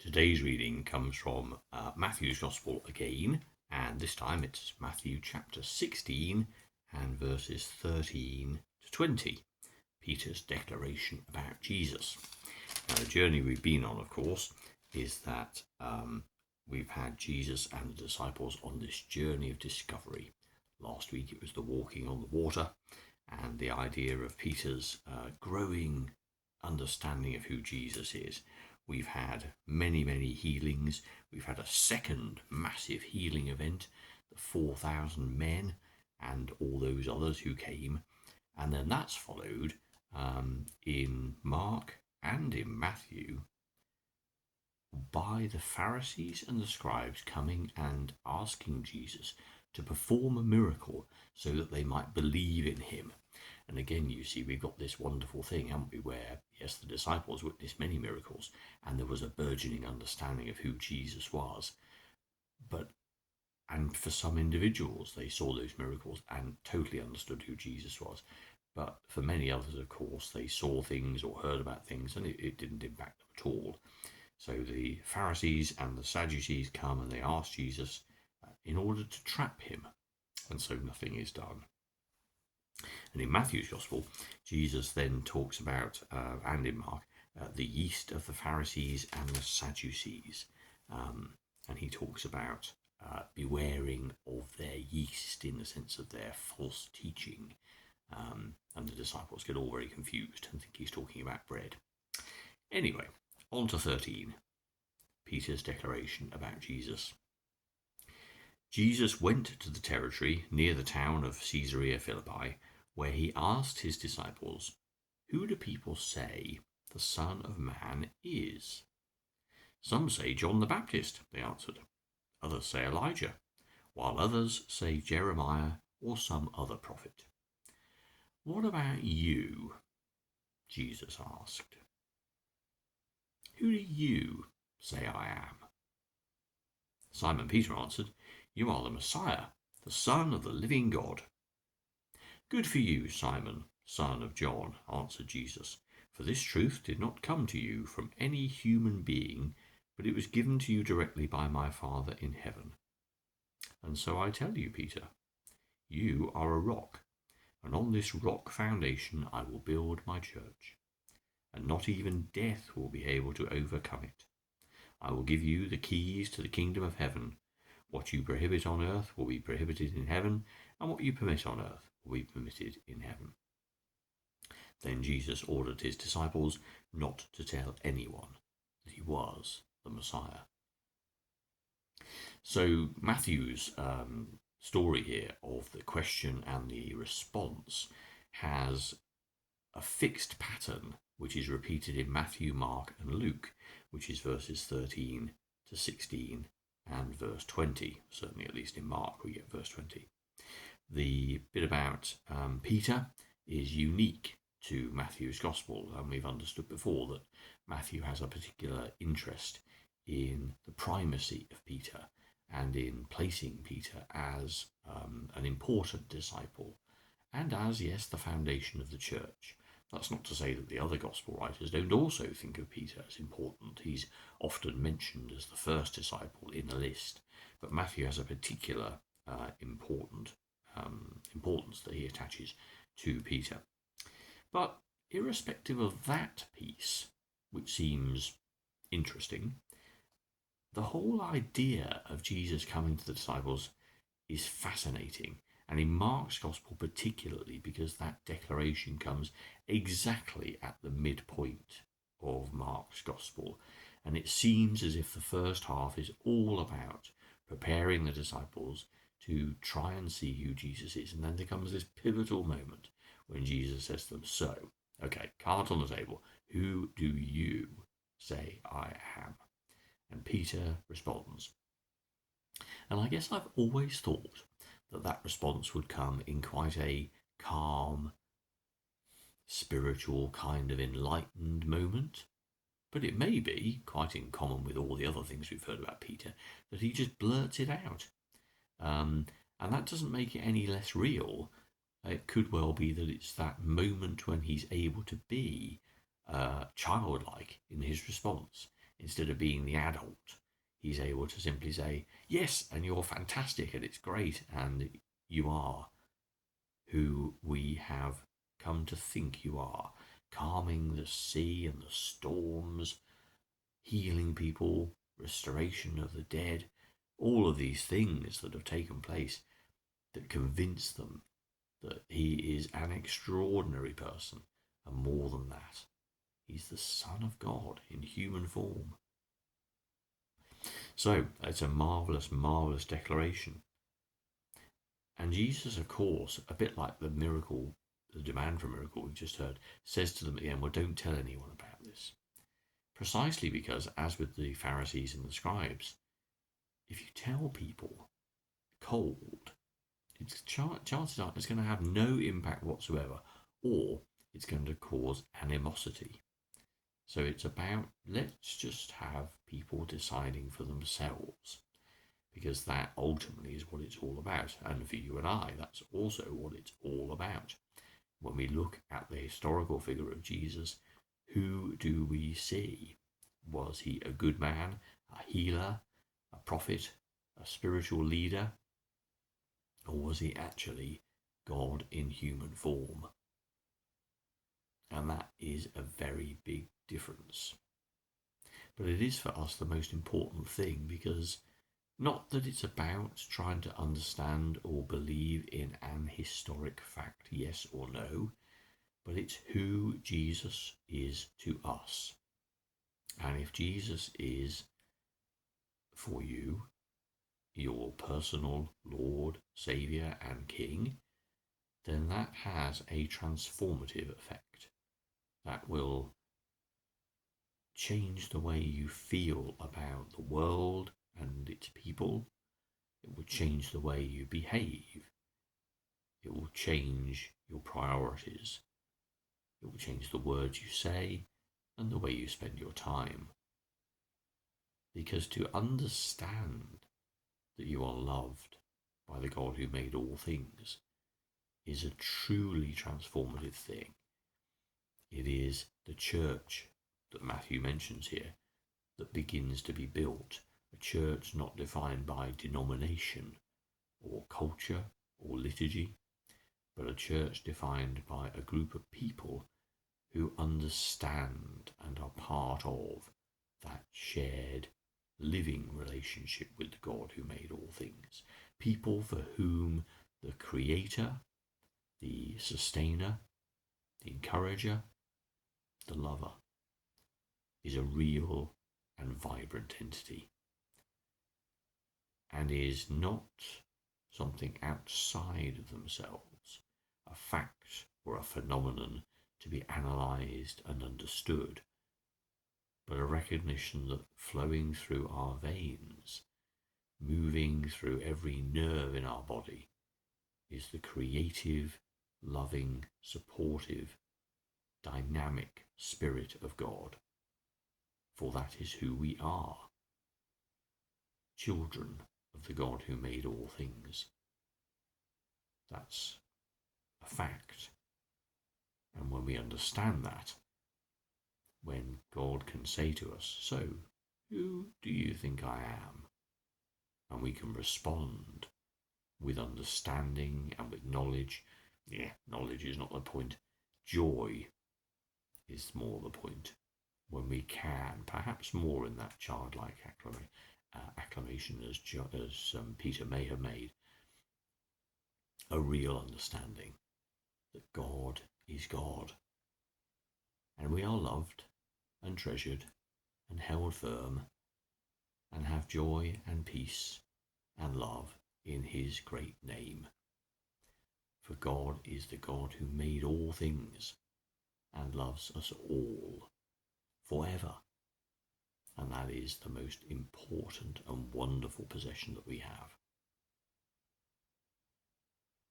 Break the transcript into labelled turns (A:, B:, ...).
A: Today's reading comes from Matthew's Gospel again, and this time it's Matthew chapter 16 and verses 13 to 20, Peter's declaration about Jesus. Now, the journey we've been on, of course, is that we've had Jesus and the disciples on this journey of discovery. Last week it was the walking on the water and the idea of Peter's growing understanding of who Jesus is. We've had many healings. We've had a second massive healing event, the 4,000 men and all those others who came. And then that's followed in Mark and in Matthew by the Pharisees and the scribes coming and asking Jesus to perform a miracle so that they might believe in him. And again, you see, we've got this wonderful thing, haven't we, where, yes, the disciples witnessed many miracles, and there was a burgeoning understanding of who Jesus was. And for some individuals, they saw those miracles and totally understood who Jesus was. But for many others, of course, they saw things or heard about things, and it didn't impact them at all. So the Pharisees and the Sadducees come and they ask Jesus in order to trap him, and so nothing is done. And in Matthew's Gospel, Jesus then talks about, and in Mark, the yeast of the Pharisees and the Sadducees. And he talks about bewaring of their yeast in the sense of their false teaching. And the disciples get all very confused and think he's talking about bread. Anyway, on to 13, Peter's declaration about Jesus. Jesus went to the territory near the town of Caesarea Philippi, where he asked his disciples, "Who do people say the Son of Man is?" "Some say John the Baptist," they answered. "Others say Elijah, while others say Jeremiah or some other prophet." "What about you?" Jesus asked. "Who do you say I am?" Simon Peter answered, "You are the Messiah, the Son of the living God." "Good for you, Simon, son of John," answered Jesus, "for this truth did not come to you from any human being, but it was given to you directly by my Father in heaven. And so I tell you, Peter, you are a rock, and on this rock foundation I will build my church, and not even death will be able to overcome it. I will give you the keys to the kingdom of heaven. What you prohibit on earth will be prohibited in heaven, and what you permit on earth will be permitted in heaven." Then Jesus ordered his disciples not to tell anyone that he was the Messiah. So Matthew's story here of the question and the response has a fixed pattern which is repeated in Matthew, Mark and Luke, which is verses 13 to 16 and verse 20. Certainly, at least in Mark, we get verse 20. The bit about Peter is unique to Matthew's Gospel, and we've understood before that Matthew has a particular interest in the primacy of Peter and in placing Peter as an important disciple and as, yes, the foundation of the church. That's not to say that the other Gospel writers don't also think of Peter as important. He's often mentioned as the first disciple in a list, but Matthew has a particular importance that he attaches to Peter. But irrespective of that piece, which seems interesting, the whole idea of Jesus coming to the disciples is fascinating, and in Mark's Gospel particularly, because that declaration comes exactly at the midpoint of Mark's Gospel, and it seems as if the first half is all about preparing the disciples to try and see who Jesus is, and then there comes this pivotal moment when Jesus says to them, "So, okay, cards on the table, who do you say I am?" And Peter responds. And I guess I've always thought that response would come in quite a calm, spiritual, kind of enlightened moment. But it may be, quite in common with all the other things we've heard about Peter, that he just blurts it out. And that doesn't make it any less real. It could well be that it's that moment when he's able to be childlike in his response. instead of being the adult, he's able to simply say, yes, and you're fantastic, and it's great, and you are who we have come to think you are, calming the sea and the storms, healing people, restoration of the dead, all of these things that have taken place that convince them that he is an extraordinary person, and more than that, he's the Son of God in human form. So it's a marvellous, marvellous declaration. And Jesus, of course, a bit like the miracle, the demand for a miracle we just heard, says to them at the end, well, don't tell anyone about this. Precisely because, as with the Pharisees and the scribes, if you tell people cold, chances are it's going to have no impact whatsoever, or it's going to cause animosity. So it's about, let's just have people deciding for themselves, because that ultimately is what it's all about. And for you and I, that's also what it's all about. When we look at the historical figure of Jesus, who do we see? Was he a good man, a healer, a prophet, a spiritual leader? Or was he actually God in human form? And that is a very big difference. But it is for us the most important thing, because not that it's about trying to understand or believe in an historic fact, yes or no, but it's who Jesus is to us. And if Jesus is, for you, your personal Lord, Saviour and King, then that has a transformative effect. That will change the way you feel about the world and its people. It will change the way you behave. It will change your priorities. It will change the words you say and the way you spend your time. Because to understand that you are loved by the God who made all things is a truly transformative thing. It is the church that Matthew mentions here that begins to be built, a church not defined by denomination or culture or liturgy, but a church defined by a group of people who understand and are part of that shared living relationship with the God who made all things. People for whom the Creator, the Sustainer, the Encourager, the Lover is a real and vibrant entity, and is not something outside of themselves, a fact or a phenomenon to be analysed and understood, but a recognition that flowing through our veins, moving through every nerve in our body, is the creative, loving, supportive, dynamic Spirit of God. For that is who we are, children of the God who made all things. That's a fact. And when we understand that, when God can say to us, so, who do you think I am? And we can respond with understanding and with knowledge. Yeah, knowledge is not the point. Joy is more the point. When we can, perhaps more in that childlike acclamation as Peter may have made, a real understanding that God is God. And we are loved and treasured and held firm and have joy and peace and love in his great name. For God is the God who made all things and loves us all forever. And that is the most important and wonderful possession that we have.